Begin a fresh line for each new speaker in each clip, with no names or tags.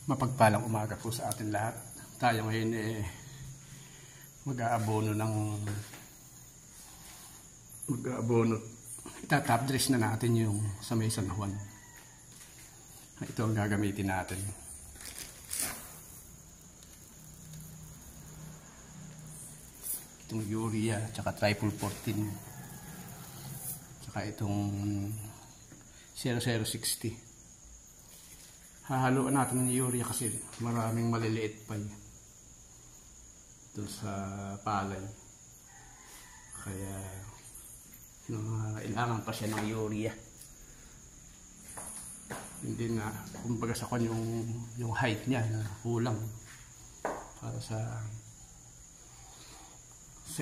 Mapagpalang umaga po sa atin lahat. Tayo ngayon mag-aabono. Itatop dress na natin yung sa may San Juan. Ito ang gagamitin natin. Itong urea, tsaka triple 14. Tsaka itong 0060. Hahaluan natin ng urea kasi maraming maliliit pa yun doon sa palay. Kaya kailangan pa siya ng urea. Hindi na, kumbaga sa kanya yung height niya na kulang para sa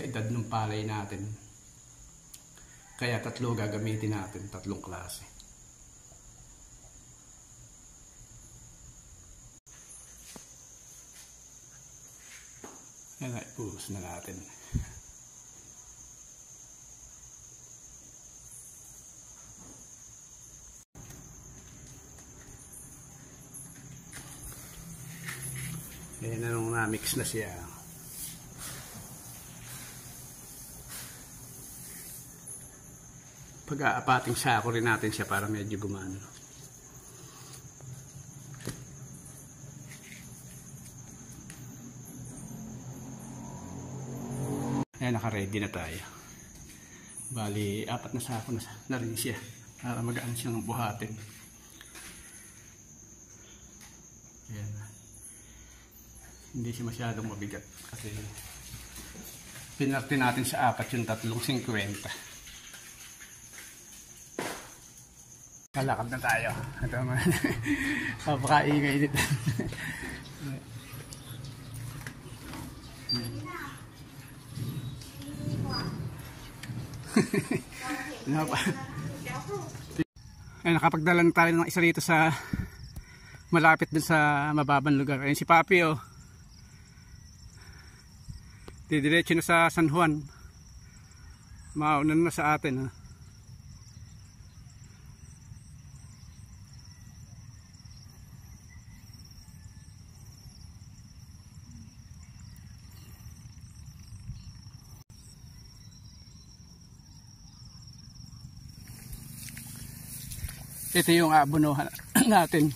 edad ng palay natin. Kaya tatlo gagamitin natin, tatlong klase. Yan, ipuhos na natin. Yan na nung na-mix na siya. Pag-aapating sako rin natin siya para medyo gumano. Ayan, naka-ready na tayo. Bali, 4 na sako na rin siya para magaan siyang buhatin. Ayan. Hindi siya masyadong mabigat kasi pinarte natin sa 4 yung 350. Kalakad na tayo. Ito naman. Papakaingay nito. Ay, nakapagdala na tayo ng isa rito sa malapit din sa mababang lugar. Ayun si Papi, oh. Didiretso na sa San Juan. Mauna na sa atin, oh. Ito yung abonohan natin.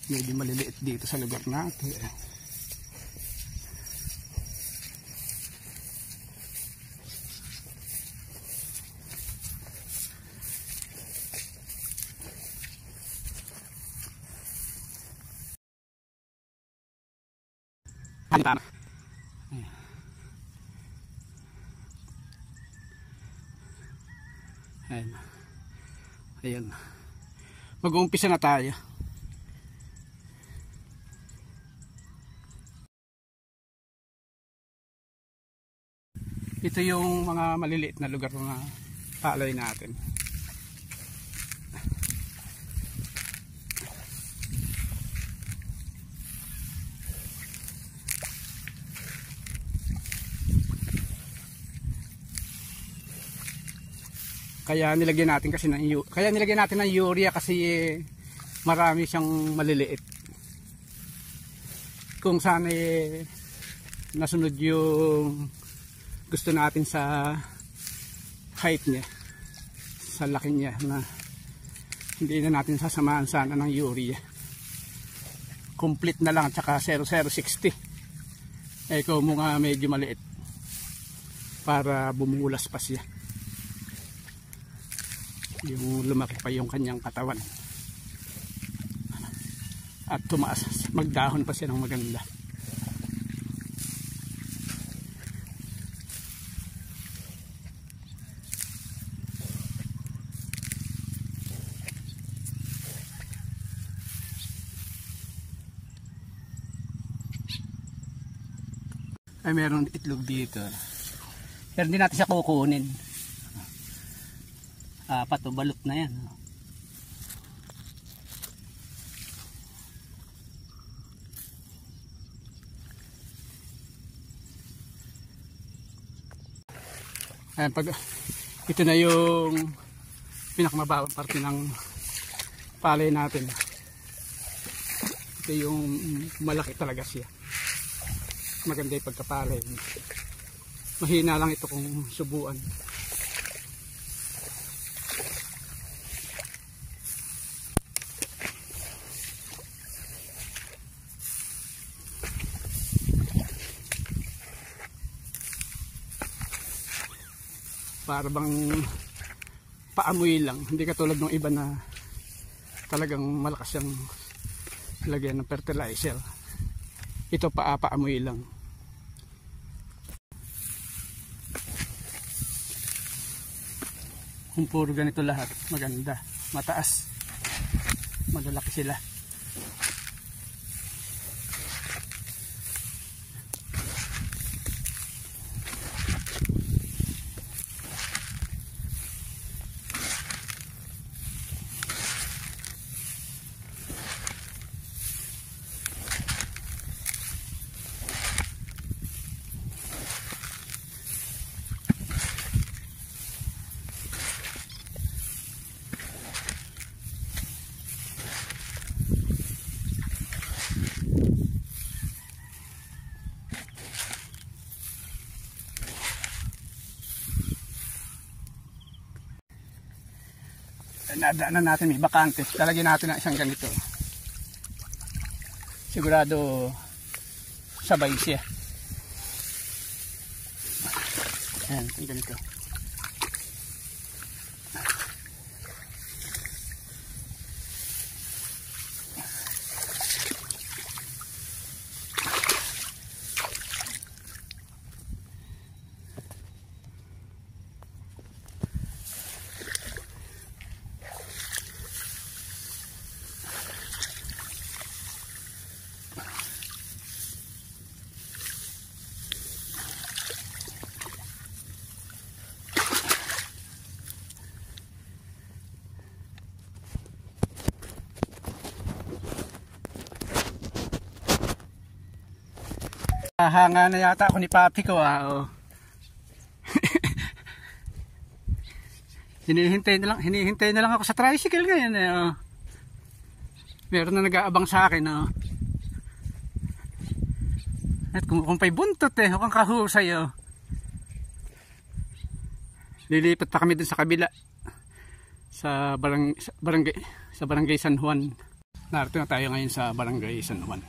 Medyo maliliit dito sa lugar natin. Tama. Ayan. Ayan. Mag-uumpisa na tayo. Ito yung mga maliliit na lugar na palay natin. Kaya nilagyan natin ng urea kasi marami siyang maliliit. Kung sana nasunod yung gusto natin sa height niya, sa laki niya, na hindi na natin sasamahan sana ng urea. Complete na lang at saka 0060. Kung mga medyo maliit para bumulas pa siya, yung lumaki pa yung kanyang katawan at tumaas, magdahon pa siya ng maganda. ay meron itlog dito. Pero hindi natin siya kukunin. Apat o balot na yan. Ayan, pag ito na yung pinakamababang parte ng palay natin. Ito yung malaki talaga siya. Maganda yung pagkapalay. Mahina lang ito kung subuan. Para bang paamoy lang, hindi katulad ng iba na talagang malakas yung lagyan ng fertilizer. Ito paamoy lang. Kung puro ganito lahat, maganda, mataas, malalaki sila. Nadaanan natin, may bakante, talagyan natin ng isang ganito. Sigurado sabay siya. Ayan, yung ganito. Hanga na yata ako ni Papi ko oh. hinihintay na lang ako sa tricycle ngayon oh. Meron na nag-aabang sa akin oh. At kumukumpay buntot hukang kahusay oh. Lilipat pa kami dun sa kabila sa barangay San Juan. Narito na tayo ngayon sa barangay San Juan.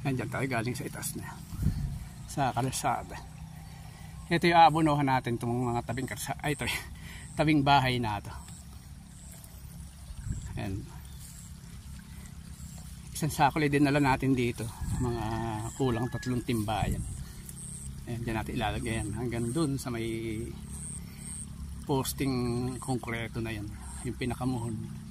Nandiyan tayo galing sa itaas na sa kalsada. Ito yung aabonohan natin itong mga tabing kalsada. Ay, ito tabing bahay na ito. Ayan. Isang sakuli din nala natin dito. Mga kulang 3 timbayan. Ayan, dyan natin ilalagay yan. Hanggang dun sa may posting konkreto na yan. Yung pinakamuhon.